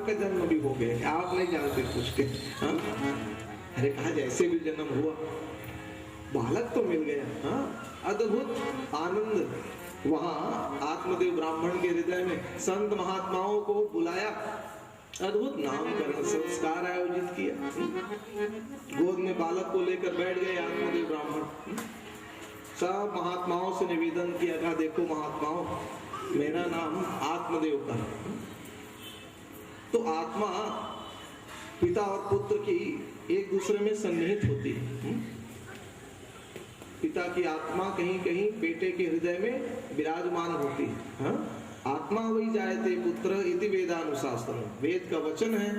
बालक का जन्म भी हो गया, आप नहीं जानते पूछ के। हाँ? अरे कहा जैसे भी जन्म हुआ, बालक तो मिल गया। हाँ? अद्भुत आनंद वहां आत्मदेव ब्राह्मण के हृदय में। संत महात्माओं को बुलाया, अद्भुत नामकरण संस्कार आयोजित किया। गोद में बालक को लेकर बैठ गए आत्मदेव ब्राह्मण। सब महात्माओं से निवेदन किया था, देखो महात्माओं, मेरा नाम आत्मदेव का। तो आत्मा पिता और पुत्र की एक दूसरे में सन्निहित होती है। पिता की आत्मा कहीं कहीं बेटे के हृदय में विराजमान होती है। हाँ? आत्मा वही जायते पुत्र इति वेदानुशासनम। वेद का वचन है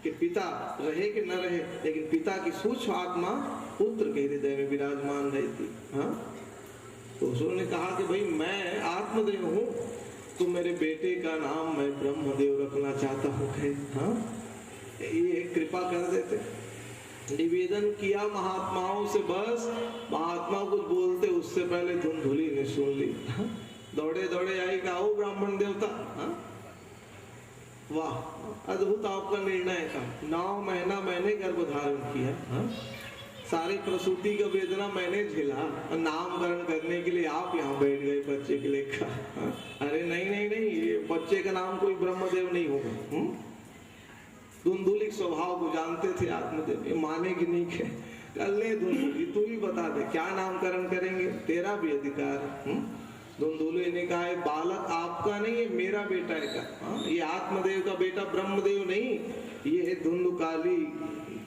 कि पिता रहे कि न रहे, लेकिन पिता की सूक्ष्म आत्मा पुत्र के हृदय में विराजमान रहती। हाँ? तो उन्होंने कहा कि भाई मैं आत्मदेव हूँ, तो मेरे बेटे का नाम मैं ब्रह्मदेव रखना चाहता हूँ। हाँ? ये कृपा कर देते। निवेदन किया महात्माओं से, बस महात्मा कुछ बोलते उससे पहले धुंधुली ने सुन ली। हाँ? दौड़े दौड़े आई, कहा ओ ब्राह्मण देवता, हाँ? वाह अद्भुत आपका निर्णय था। 9 महीना मैंने गर्भ धारण किया। हाँ? सारी प्रसूति का वेदना मैंने झेला, नामकरण करने के लिए आप यहाँ बैठ गए बच्चे के लिए। हाँ? अरे नहीं नहीं नहीं, ये बच्चे का नाम कोई ब्रह्मदेव नहीं होगा। धुंधुलिक स्वभाव को जानते थे आत्मदेव, ये मानेगी नहीं के कर ले धुंधुली, तू ही बता दे क्या नामकरण करेंगे, तेरा भी अधिकार। धुंधुली ने कहा बालक आपका नहीं, ये मेरा बेटा है का। ये आत्मदेव का बेटा ब्रह्मदेव नहीं, ये धुंधुकाली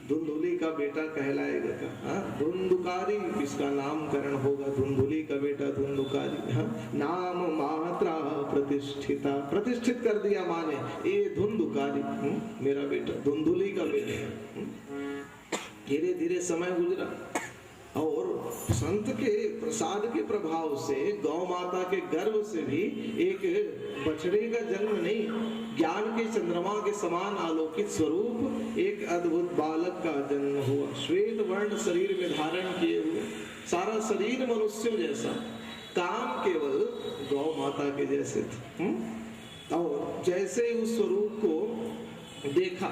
धुंधुली का बेटा कहलाएगा का। धुंधुकारी इसका नामकरण होगा, धुंधुली का बेटा धुंधुकारी। नाम मात्रा प्रतिष्ठिता, प्रतिष्ठित कर दिया माने, ये धुंधुकारी मेरा बेटा, धुंधुली का बेटा। धीरे धीरे समय गुजरा और संत के प्रसाद के प्रभाव से गौ माता के गर्भ से भी एक बछड़े का जन्म नहीं, ज्ञान के चंद्रमा के समान आलोकित स्वरूप एक अद्भुत बालक का जन्म हुआ। श्वेत वर्ण शरीर में धारण किए हुए, सारा शरीर मनुष्यों जैसा, काम केवल गौ माता के जैसे थे। और जैसे उस स्वरूप को देखा,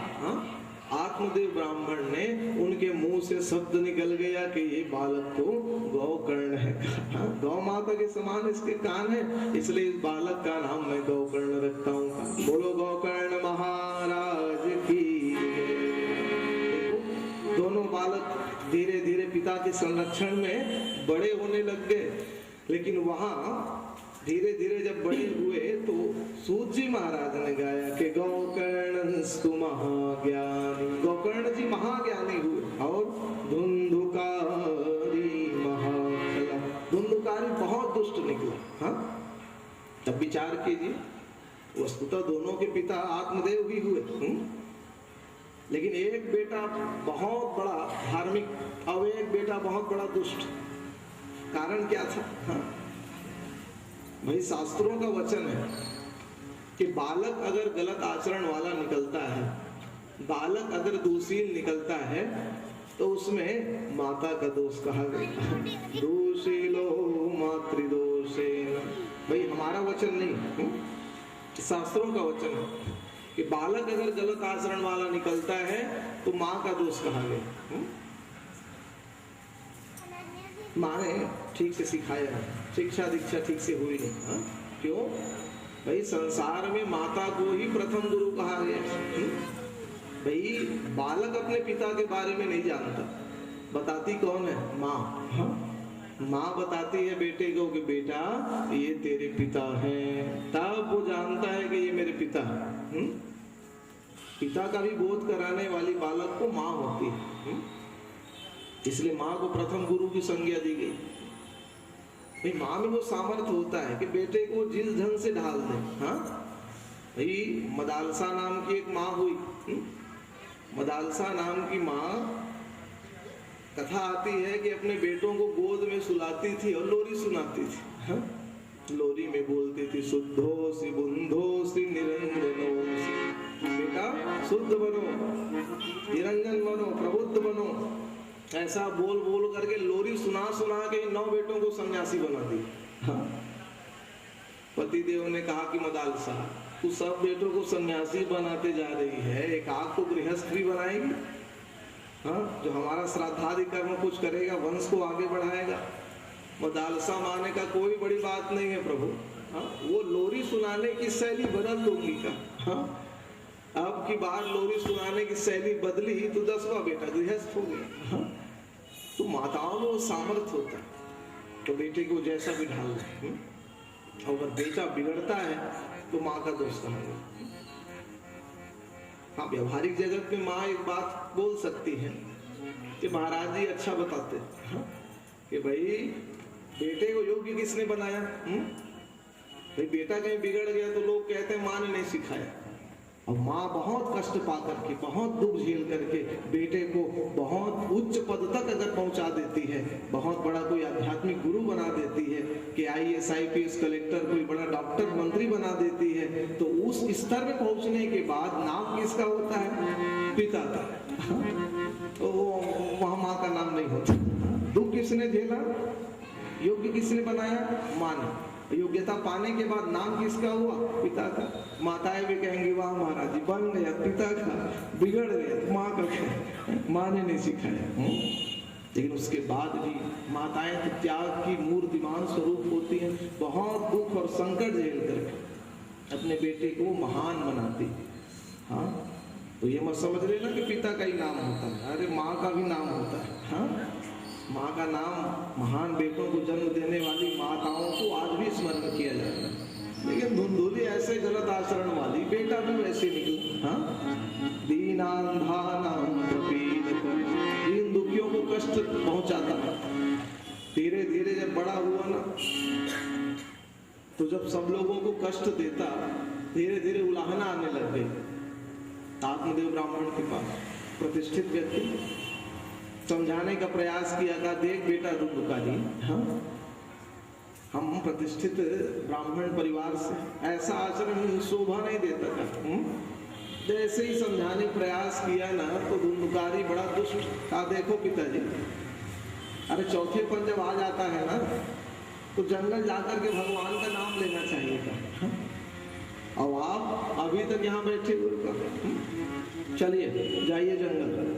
आत्मदेव ब्राह्मण ने, उनके मुंह से शब्द निकल गया कि ये बालक तो गौकर्ण है। गौ माता के समान इसके कान है, इसलिए इस बालक का नाम मैं गौकर्ण रखता हूँ। बोलो गौकर्ण महाराज की। दोनों बालक धीरे धीरे पिता के संरक्षण में बड़े होने लग गए, लेकिन वहां धीरे धीरे जब बड़े हुए तो सूत जी महाराज ने गाया कि गौकर्णस्तु महाज्ञानी, गोकर्ण जी महाज्ञानी हुए और धुंधुकारी महाखला, धुंधुकारी बहुत दुष्ट निकला। हाँ? तब विचार कीजिए, वस्तुतः दोनों के पिता आत्मदेव ही हुए, लेकिन एक बेटा बहुत बड़ा धार्मिक और एक बेटा बहुत बड़ा दुष्ट। कारण क्या था? हाँ? भाई शास्त्रों का वचन है कि बालक अगर गलत आचरण वाला निकलता है, बालक अगर दोषील निकलता है, तो उसमें माता का दोष कहा गया। दोषीलो मातृदोषेन। भाई हमारा वचन नहीं, शास्त्रों का वचन है कि बालक अगर गलत आचरण वाला निकलता है तो माँ का दोष कहा गया। माँ ने ठीक से सिखाया, शिक्षा दीक्षा ठीक से हुई नहीं। क्यों? भाई संसार में माता को ही प्रथम गुरु कहा गया। भाई बालक अपने पिता के बारे में नहीं जानता, बताती कौन है? माँ। माँ बताती है बेटे को कि बेटा ये तेरे पिता हैं, तब वो जानता है कि ये मेरे पिता हैं। पिता का भी बोध कराने वाली बालक को माँ होती है, इसलिए माँ को प्रथम गुरु की संज्ञा दी गई। भाई माँ में वो सामर्थ्य होता है कि बेटे को जिस ढंग से ढाल दे। हाँ? भाई मदालसा नाम की एक माँ हुई, मदालसा नाम की माँ, कथा आती है कि अपने बेटों को गोद में सुलाती थी और लोरी सुनाती थी। हाँ? लोरी में बोलती थी शुद्धोसी बुंधोसी निरंजनोसी, बेटा शुद्ध बनो, निरंजन बनो, प्रबुद्ध बनो। ऐसा बोल बोल करके लोरी सुना सुना के 9 बेटों को सन्यासी बना दी। हाँ? पतिदेव ने कहा कि मदालसा तू सब बेटों को सन्यासी बनाते जा रही है, एक आग को गृहस्थ भी बनाएगी। हाँ, जो हमारा श्राद्धादि कर्म कुछ करेगा, वंश को आगे बढ़ाएगा। मदालसा माने का कोई बड़ी बात नहीं है प्रभु। हाँ, वो लोरी सुनाने की शैली बदल दूंगी का। हाँ, अब की बार लोरी सुनाने की शैली बदली तो 10वां बेटा गृहस्थ हो गया। हाँ, तो माताओं में वो सामर्थ्य होता है, तो बेटे को जैसा भी ढाल दे। अगर बेटा बिगड़ता है तो माँ का दोष कहेंगे। हाँ, व्यवहारिक जगत में माँ एक बात बोल सकती है कि महाराज जी अच्छा बताते हैं। हाँ, कि भाई बेटे को योग्य किसने बनाया? भाई बेटा कहीं बिगड़ गया तो लोग कहते हैं माँ ने नहीं सिखाया। और माँ बहुत कष्ट पा करके, बहुत दुख झेल करके बेटे को बहुत उच्च पद तक अगर पहुंचा देती है, बहुत बड़ा कोई आध्यात्मिक गुरु बना देती है कि IAS IPS कलेक्टर, कोई बड़ा डॉक्टर मंत्री बना देती है, तो उस स्तर में पहुंचने के बाद नाम किसका होता है? पिता का। तो वहां माँ का नाम नहीं होता। दुख किसने झेला? योग्य किसने बनाया? माँ ने। योग्यता पाने के बाद नाम किसका हुआ? पिता का। माताएं भी कहेंगी वाह महाराज जी बन गया पिता का, बिगड़ गया तो माँ का, माँ ने नहीं सिखाया। लेकिन उसके बाद भी माताएं तो त्याग की मूर्तिमान स्वरूप होती हैं, बहुत दुख और संकट झेल कर अपने बेटे को महान बनाती। हाँ, तो ये मत समझ लेना कि पिता का ही नाम होता है, अरे माँ का भी नाम होता है। हाँ, माँ का नाम महान बेटों को जन्म देने वाली माताओं को आज भी स्मरण किया जाता है। लेकिन धुंधुली ऐसे गलत आचरण वाली बेटा भी वैसे निकला। हाँ, दीनांधानां प्रपीडकं, दीन दुखियों को कष्ट पहुंचाता है। धीरे धीरे जब बड़ा हुआ ना, तो जब सब लोगों को कष्ट देता, धीरे धीरे उलाहना आने लग गई। आत्मदेव ब्राह्मण के पास प्रतिष्ठित व्यक्ति समझाने का प्रयास किया था, देख बेटा दुंदुकारी, हाँ, हम प्रतिष्ठित ब्राह्मण परिवार से, ऐसा आचरण शोभा नहीं देता था। जैसे ही समझाने प्रयास किया ना, तो दुंदुकारी बड़ा दुष्ट था। देखो पिताजी, अरे चौथे पन जब आ जाता है ना, तो जंगल जाकर के भगवान का नाम लेना चाहिए था। और आप अभी तक यहाँ बैठे हुए, चलिए जाइए जंगल।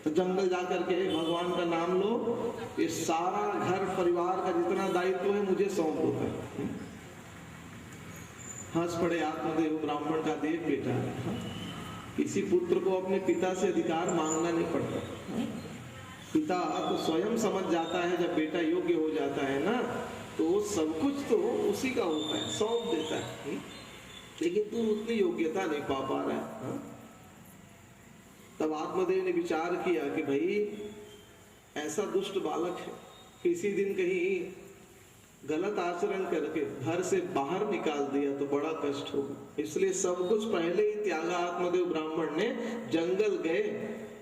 तो जंगल जाकर के भगवान का नाम लो, ये सारा घर परिवार का जितना दायित्व है मुझे सौंप दो। हंस पड़े आत्मदेव ब्राह्मण का, देव बेटा, किसी पुत्र को अपने पिता से अधिकार मांगना नहीं पड़ता। पिता तो स्वयं समझ जाता है, जब बेटा योग्य हो जाता है ना, तो सब कुछ तो उसी का होता है, सौंप देता है। लेकिन तू उतनी योग्यता नहीं पा रहा है। तब आत्मदेव ने विचार किया कि भाई ऐसा दुष्ट बालक है, किसी दिन कहीं गलत आचरण करके घर से बाहर निकाल दिया तो बड़ा कष्ट होगा। इसलिए सब कुछ पहले ही त्यागा। आत्मदेव ब्राह्मण ने जंगल गए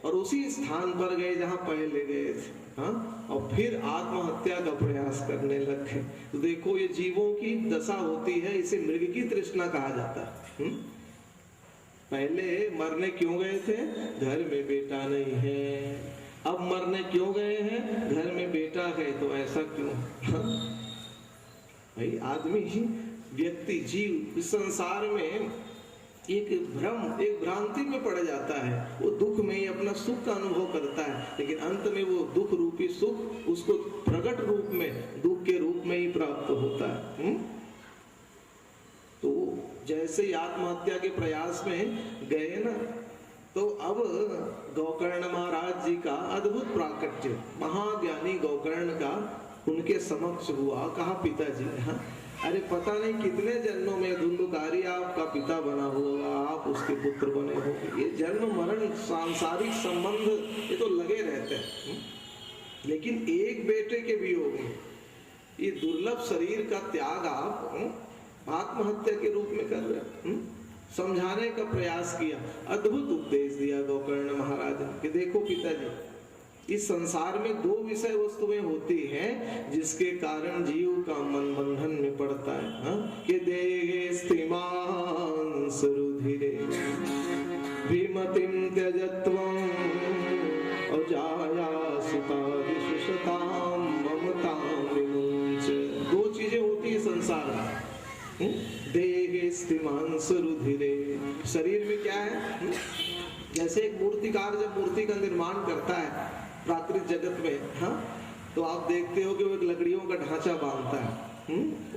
और उसी स्थान पर गए जहां पहले गए थे। हाँ, और फिर आत्महत्या का प्रयास करने लगे। तो देखो ये जीवों की दशा होती है, इसे मृग की तृष्णा कहा जाता है। पहले मरने क्यों गए थे? घर में बेटा नहीं है। अब मरने क्यों गए हैं? घर में बेटा है। तो ऐसा क्यों? भाई आदमी, व्यक्ति, जीव इस संसार में एक भ्रम, एक भ्रांति में पड़ जाता है। वो दुख में ही अपना सुख का अनुभव करता है, लेकिन अंत में वो दुख रूपी सुख उसको प्रकट रूप में, दुख के रूप में ही प्राप्त होता है। तो जैसे ही आत्महत्या के प्रयास में गए ना, तो अब गोकर्ण महाराज जी का अद्भुत प्राकट्य, महाज्ञानी गोकर्ण का उनके समक्ष हुआ। कहा पिताजी, हाँ, अरे पता नहीं कितने जन्मों में धुंधुकारी आपका पिता बना होगा, आप उसके पुत्र बने होंगे। ये जन्म मरण सांसारिक संबंध ये तो लगे रहते हैं, लेकिन एक बेटे के वियोग में ये दुर्लभ शरीर का त्याग आप आत्महत्या के रूप में कर रहे हैं। समझाने का प्रयास किया, अद्भुत उपदेश दिया गोकर्ण महाराज ने कि देखो पिताजी, इस संसार में दो विषय वस्तुएं होती हैं जिसके कारण जीव का मन बंधन में पड़ता है। कि देहे स्थिमान सुरुधिरे विमतिम त्यजत्वं अजाया सुता विशुषताम ममताम विमुंच। दो चीजें होती है संसार में, देहे स्थिमांस रुधिरे। शरीर में क्या है? जैसे एक मूर्तिकार जब मूर्ति का निर्माण करता है प्राकृतिक जगत में, हाँ, तो आप देखते हो कि वो एक लकड़ियों का ढांचा बांधता है,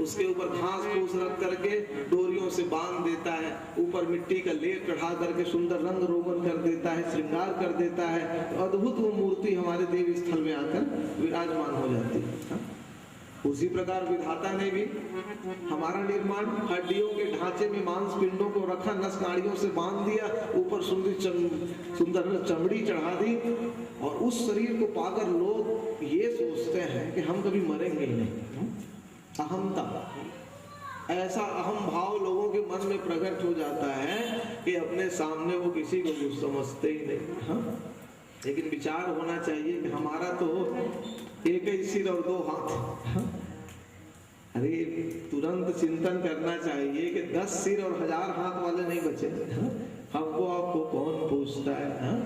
उसके ऊपर घास फूस रख करके डोरियों से बांध देता है, ऊपर मिट्टी का लेप चढ़ा करके सुंदर रंग रोगन कर देता है, श्रृंगार कर देता है, तो अद्भुत वो मूर्ति हमारे देवी स्थल में आकर विराजमान हो जाती है, हाँ? उसी प्रकार विधाता ने भी हमारा निर्माण हड्डियों के ढांचे में मांस पिंडों को रखा, नस नाड़ियों से बांध दिया, ऊपर सुंदर चमड़ी चढ़ा दी, और उस शरीर को पाकर लोग ये सोचते हैं कि हम कभी मरेंगे ही नहीं। अहमता, ऐसा अहम भाव लोगों के मन में प्रकट हो जाता है कि अपने सामने वो किसी को कुछ समझते ही नहीं, हाँ? लेकिन विचार होना चाहिए कि हमारा तो एक ही सिर और दो हाथ, हाँ? अरे तुरंत चिंतन करना चाहिए कि 10 सिर और 1000 हाथ वाले नहीं बचे, हाँ? हमको आपको कौन पूछता है, हाँ?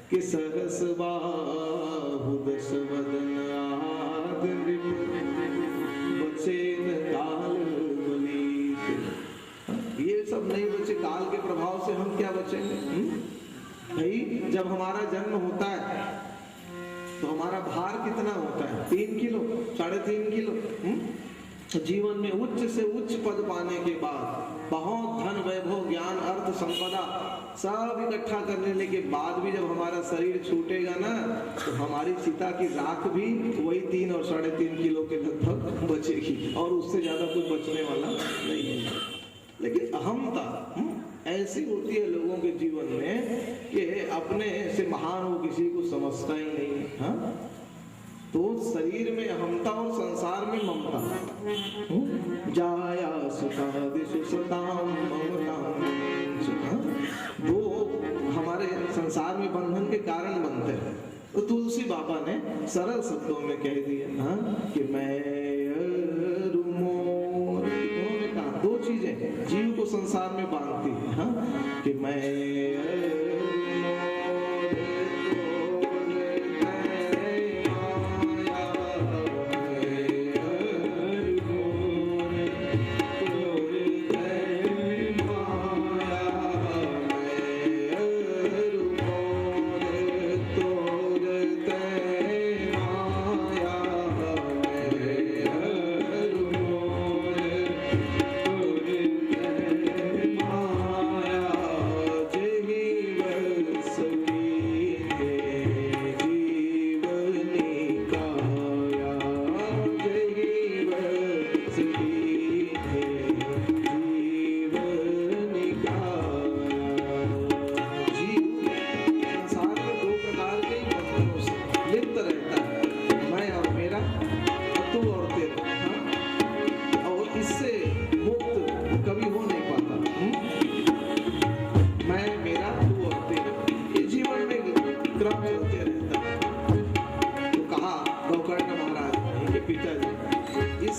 कि सहस बाहु दश वदन आदि बचे न काल बलीत, हाँ? ये सब नहीं बचे, काल के प्रभाव से हम क्या बचेंगे? भाई जब हमारा जन्म होता है तो हमारा भार कितना होता है? 3 किलो, 3.5 किलो। जीवन में उच्च से उच्च पद पाने के बाद, बहुत धन वैभव ज्ञान अर्थ संपदा सब इकट्ठा करने के बाद भी जब हमारा शरीर छूटेगा ना, तो हमारी चिता की राख भी वही 3 और 3.5 किलो के लगभग बचेगी, और उससे ज्यादा कुछ बचने वाला नहीं है। लेकिन अहमता ऐसी होती है लोगों के जीवन में कि अपने से महान वो किसी को समझता ही नहीं, हाँ? तो शरीर में अहमता और संसार में ममता। जाया सुखादिषु सताम ममताम, वो हमारे संसार में बंधन के कारण बनते हैं। तो तुलसी बाबा ने सरल शब्दों में कह दिया, हाँ, कि मैं दो चीजें जीव को संसार में बांधती है, हाँ? कि मैं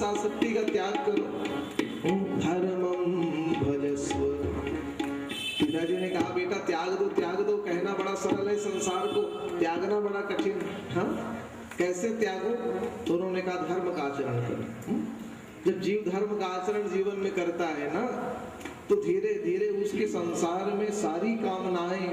आसक्ति का त्याग करो, धर्मम भजस्व। पिताजी ने कहा बेटा त्याग दो, कहना बड़ा सरल है, संसार को त्यागना बड़ा कठिन, हाँ? कैसे त्यागो? तो उन्होंने कहा धर्म का आचरण करो। जब जीव धर्म का आचरण जीवन में करता है ना, तो धीरे धीरे उसके संसार में सारी कामनाएं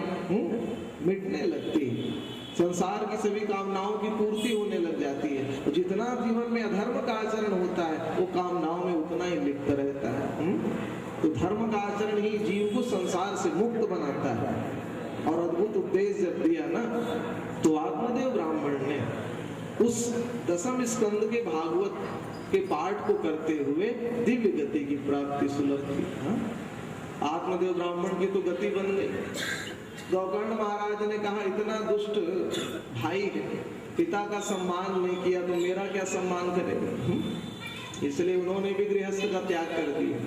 मिटने लगती है, संसार की सभी कामनाओं की पूर्ति होने लग जाती है। और जितना जीवन में अधर्म का आचरण होता है वो कामनाओं में उतना ही लिप्त रहता है। तो धर्म का आचरण ही जीव को संसार से मुक्त बनाता है। और अद्भुत उपदेश जब दिया ना, तो आत्मदेव ब्राह्मण ने उस 10वें स्कंद के भागवत के पाठ को करते हुए दिव्य गति की प्राप्ति सुलभ की। आत्मदेव ब्राह्मण की तो गति बन गई। गौकर्ण महाराज ने कहा इतना दुष्ट भाई है, पिता का सम्मान नहीं किया तो मेरा क्या सम्मान करेगा? इसलिए उन्होंने भी गृहस्थ का त्याग कर दिया।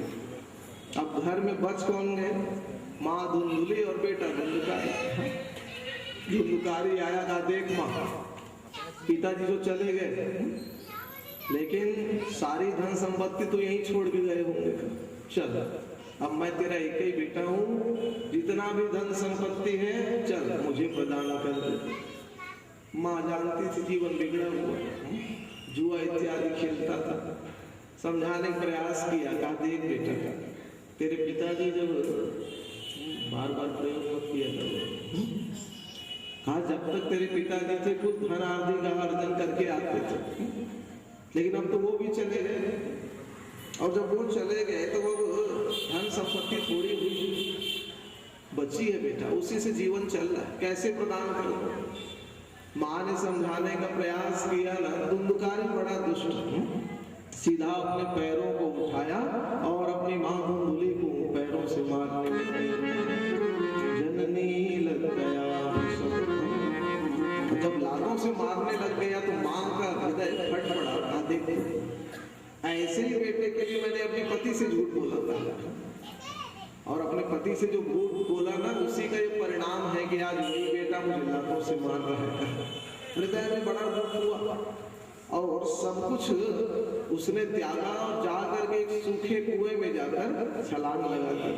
अब घर में बच कौन गए? माँ धुंधुली और बेटा धुंधुकारी। धुंधुकारी आया कहा देख माँ, पिताजी तो चले गए, लेकिन सारी धन संपत्ति तो यहीं छोड़ के गए होंगे, चल अब मैं तेरा एक ही बेटा हूँ, जितना भी धन संपत्ति है चल मुझे प्रदान कर दे। माँ जानती थी जीवन बिगड़ा हुआ, जुआ इत्यादि खेलता था, समझाने का प्रयास किया, कहा देख बेटा तेरे पिताजी जब बार बार प्रयोग मत किया करो, कहा जब तक तेरे पिताजी थे खुद धन आदि का अर्जन करके आते थे, लेकिन अब तो वो भी चले गए, और जब वो चले गए तो वो धन संपत्ति थोड़ी हुई बची है बेटा, उसी से जीवन चल रहा है, कैसे प्रदान करो। माँ ने समझाने का प्रयास किया ना, धुंधुकारी बड़ा दुष्ट, सीधा अपने पैरों को उठाया और अपनी माँ धुंधुली को पैरों से मारने लगा। जननी लग गया, जब लातों से मारने लग गया तो माँ का हृदय फट पड़ा। देखो ऐसे ही बेटे के लिए मैंने अपने पति से झूठ बोला था, और अपने पति से जो झूठ बोला ना, उसी का ये परिणाम है कि आज वही बेटा मुझे लातों से मार रहा है। हृदय में बड़ा दुख हुआ, और सब कुछ उसने त्यागा और जाकर के एक सूखे कुएं में जाकर छलांग लगा दी।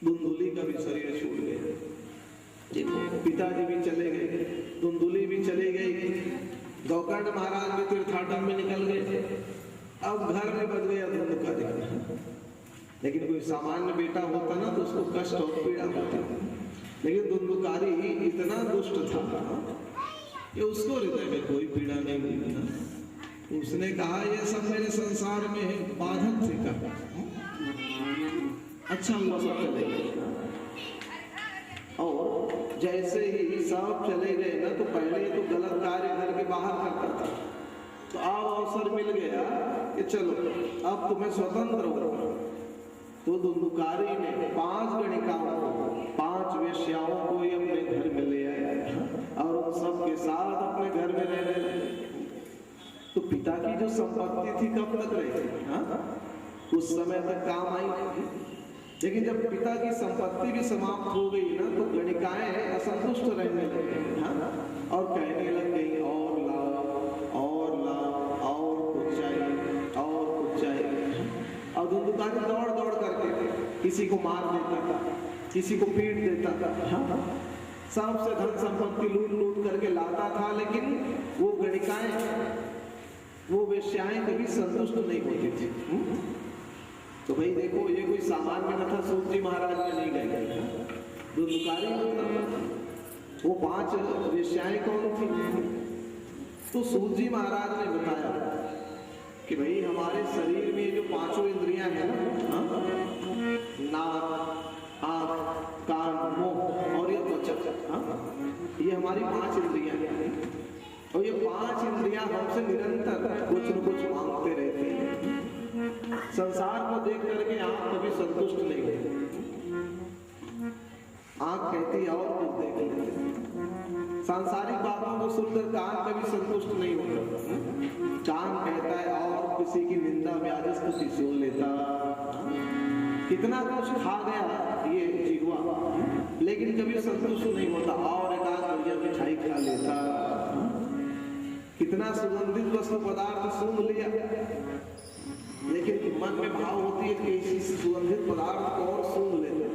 धुंधुली का भी शरीर छूट गया। देखो पिताजी भी चले गए, धुंधुली भी चली गई, गौकर्ण महाराज भी तीर्थाटन में निकल गए। अब घर में बच गया धुंधुकारी। लेकिन कोई सामान्य बेटा होता ना तो उसको कष्ट और पीड़ा होती, लेकिन धुंधुकारी इतना दुष्ट था कि उसको हृदय में कोई पीड़ा नहीं हुई। उसने कहा ये सब मेरे संसार में है, बाधक से कहा अच्छा हुआ सब चले गए। और जैसे ही सब चले गए ना, तो पहले तो गलत कार्य घर के बाहर करता था, तो अब अवसर मिल गया कि चलो अब तुम्हें स्वतंत्र हो। तो धुंधुकारी ने 5 गणिकाओं को, 5 वेश्याओं को ही अपने घर में ले आया और उन सब के साथ अपने घर में रहने लगे। तो पिता की जो संपत्ति थी कब तक रहेगी? उस समय तक काम आई। लेकिन जब पिता की संपत्ति भी समाप्त हो गई ना, तो गणिकाएं असंतुष्ट रहने लगी और कहने लग गई और लाओ और लाओ, और कुछ चाहिए और कुछ चाहिए। और धुंधुकारी दौड़ दौड़ करके किसी को मार देता था, किसी को पीट देता था, सबसे धन संपत्ति लूट लूट करके लाता था। लेकिन वो गणिकाएं, वो वेश्याएं कभी संतुष्ट नहीं होती थी। तो भाई देखो ये कोई सामान्य न था, सूत जी महाराज में नहीं गए, धुंधुकारी वो 5 वेश्याएं कौन थी? तो सूत जी महाराज ने बताया कि भाई हमारे शरीर में जो 5 इंद्रियां हैं ना, नाक, आंख, कान, मुंह और ये त्वचा, ये हमारी 5 इंद्रियां हैं। और ये 5 इंद्रियां हमसे निरंतर कुछ न कुछ मांगते रहती हैं। संसार को देख करके आंख कभी संतुष्ट नहीं होती, आंख कहती है और कुछ देख लेते। सांसारिक बातों को सुनकर कान कभी संतुष्ट नहीं होता, कान कहता है और किसी की निंदा व्याज स्तुति सुन लेता। कितना कुछ खा गया ये जिह्वा, लेकिन कभी संतुष्ट नहीं होता, और एक आध बढ़िया मिठाई खा लेता। कितना सुगंधित वस्तु पदार्थ सूंघ लिया, लेकिन मन में भाव होती है कि इसी सुगंधित पदार्थ को और सूंघ लेते।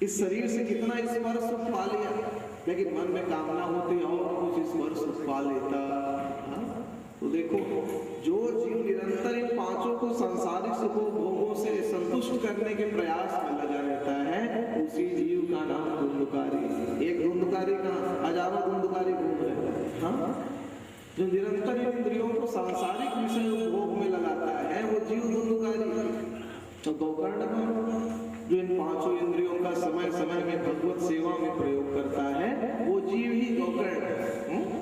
इस शरीर से कितना स्पर्श पा लिया, लेकिन मन में कामना होती और कुछ स्पर्श पा लेता। तो देखो जो जीव निरंतर इन 5 को सांसारिक सुखों भोगों से संतुष्ट करने के प्रयास में लगा रहता है, उसी जीव का नाम धुंधुकारी। एक धुंधुकारी का हजारों धुंधुकारी घूम रहे हैं। जो निरंतर इंद्रियों को सांसारिक विषय भोग में लगाता है वो जीव धुंधुकारी। तो गौकर्ण जो इन 5 इंद्रियों का समय समय में भगवत सेवा में प्रयोग करता है, वो जीव ही गौकर्ण है।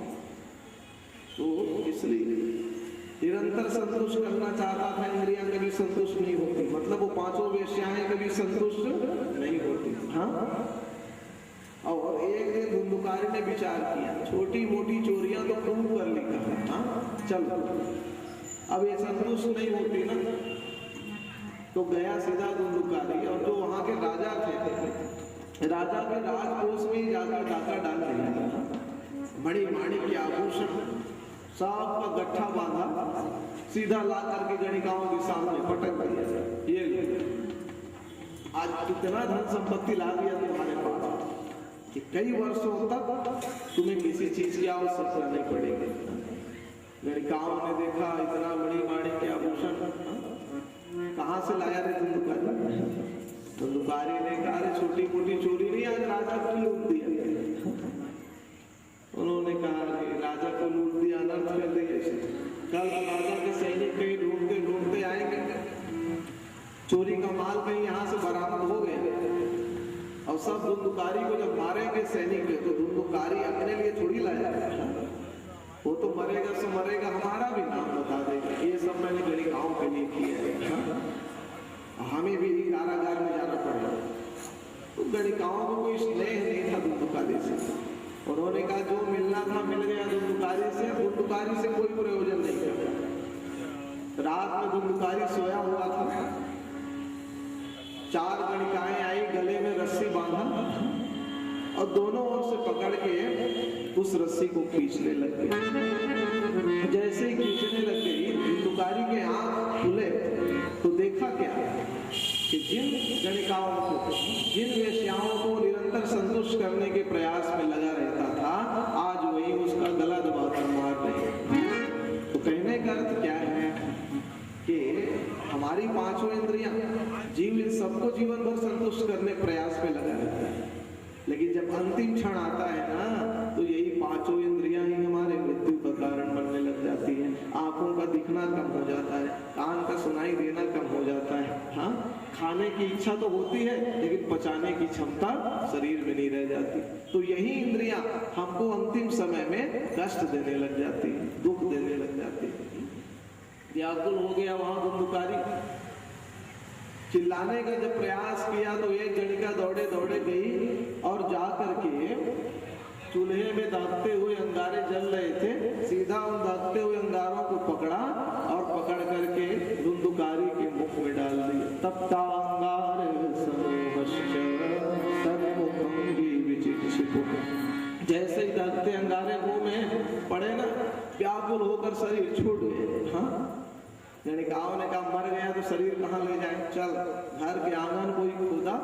तो इसलिए निरंतर संतुष्ट करना चाहता था, इंद्रियां कभी संतुष्ट नहीं होती, मतलब वो 5 वेश्याएं कभी संतुष्ट नहीं होती। हाँ, और एक दिन धुंधुकारी ने विचार किया, छोटी मोटी चोरियां तो खूब कर ली, हाँ चलो अब ये संतुष्ट नहीं होती ना, तो गया सीधा धुंधुकारी और जो वहां के राजा थे, राजा के राजकोष में जाकर डाका डाल दिया। बड़ी माणिक के आभूषण सब का गट्ठा बांधा, सीधा ला करके गणिकाओं के सामने पटक दिया। ये आज कितना धन संपत्ति ला दिया तुम्हारे पास कि कई वर्षों तक तुम्हें किसी चीज की आवश्यकता नहीं पड़ेगी। गणिकाओं ने देखा इतना बड़ी माणिक के आभूषण, कहाँ से लाया रे धुंधुकारी? धुंधुकारी ने कहा रे छोटी मोटी चोरी नहीं, आज राजा को लूट दिया। उन्होंने कहा कि राजा को लूट दिया, अनर्थ कर दिया। कल राजा के सैनिक कहीं ढूंढते ढूंढते आएंगे, चोरी का माल कहीं यहाँ से बरामद हो गया और सब धुंधुकारी को जब मारेंगे सैनिक तो धुंधुकारी अपने लिए थोड़ी लाया, वो तो मरेगा सो मरेगा, हमारा भी नाम बता देगा। ये सब मैंने गणिकाओं के लिए किया है, हमें भी कारागार में जाना पड़ेगा। तो गणिकाओं को कोई स्नेह नहीं था धुंधुकारी से। उन्होंने कहा जो मिलना था मिल गया धुंधुकारी से, धुंधुकारी से कोई प्रयोजन नहीं था। रात में धुंधुकारी सोया हुआ था, 4 गणिकाएं आई, गले में रस्सी बांधा और दोनों ओर से पकड़ के उस रस्सी को खींचने लग गए। जैसे ही खींचने लग गई, धुंधुकारी के आंख खुले तो देखा क्या कि जिन गणिकाओं को, जिन वेश्याओं को निरंतर संतुष्ट करने के प्रयास में लगा रहता था, आज वही उसका गला दबाकर मार रहे। तो कहने का अर्थ क्या है कि हमारी 5 इंद्रियां, जीव इन सबको जीवन भर संतुष्ट करने प्रयास में लगा रहता है, लेकिन जब अंतिम क्षण आता है ना, तो यही 5 इंद्रियां ही हमारे मृत्यु का कारण बनने लग जाती है। आंखों का दिखना कम हो जाता है, कान का सुनाई देना कम हो जाता है, हाँ, खाने की इच्छा तो होती है लेकिन पचाने की क्षमता शरीर में नहीं रह जाती। तो यही इंद्रियां हमको अंतिम समय में कष्ट देने लग जाती है, दुख देने लग जाती है। व्याकुल हो गया वहां धुंधुकारी, चिल्लाने का जब प्रयास किया तो एक गणिका दौड़े दौड़े गई और जा करके चूल्हे में दागते हुए अंगारे जल रहे थे, सीधा उन दागते हुए अंगारों को पकड़ा और पकड़ करके धुंधुकारी के मुख में डाल दिया। तप्ता अंगार समोहश्च तन्मुखंगी विचिक्षिपुः। जैसे ही दागते अंगारे मुंह में पड़े ना, व्याकुल होकर शरीर छूट गए। हाँ, गणिकाओं ने कहा मर गया तो शरीर कहाँ ले जाए, चल घर के आंगन कोई खोदा,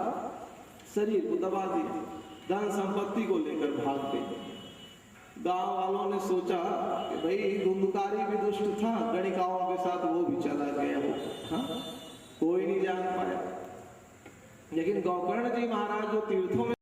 शरीर को दबा दिया, धन संपत्ति को लेकर भाग गए। गांव वालों ने सोचा कि भाई धुंधुकारी भी दुष्ट था, गणिकाओं के साथ वो भी चला गया हो, हाँ, कोई नहीं जान पाया। लेकिन गोकर्ण जी महाराज जो तीर्थों में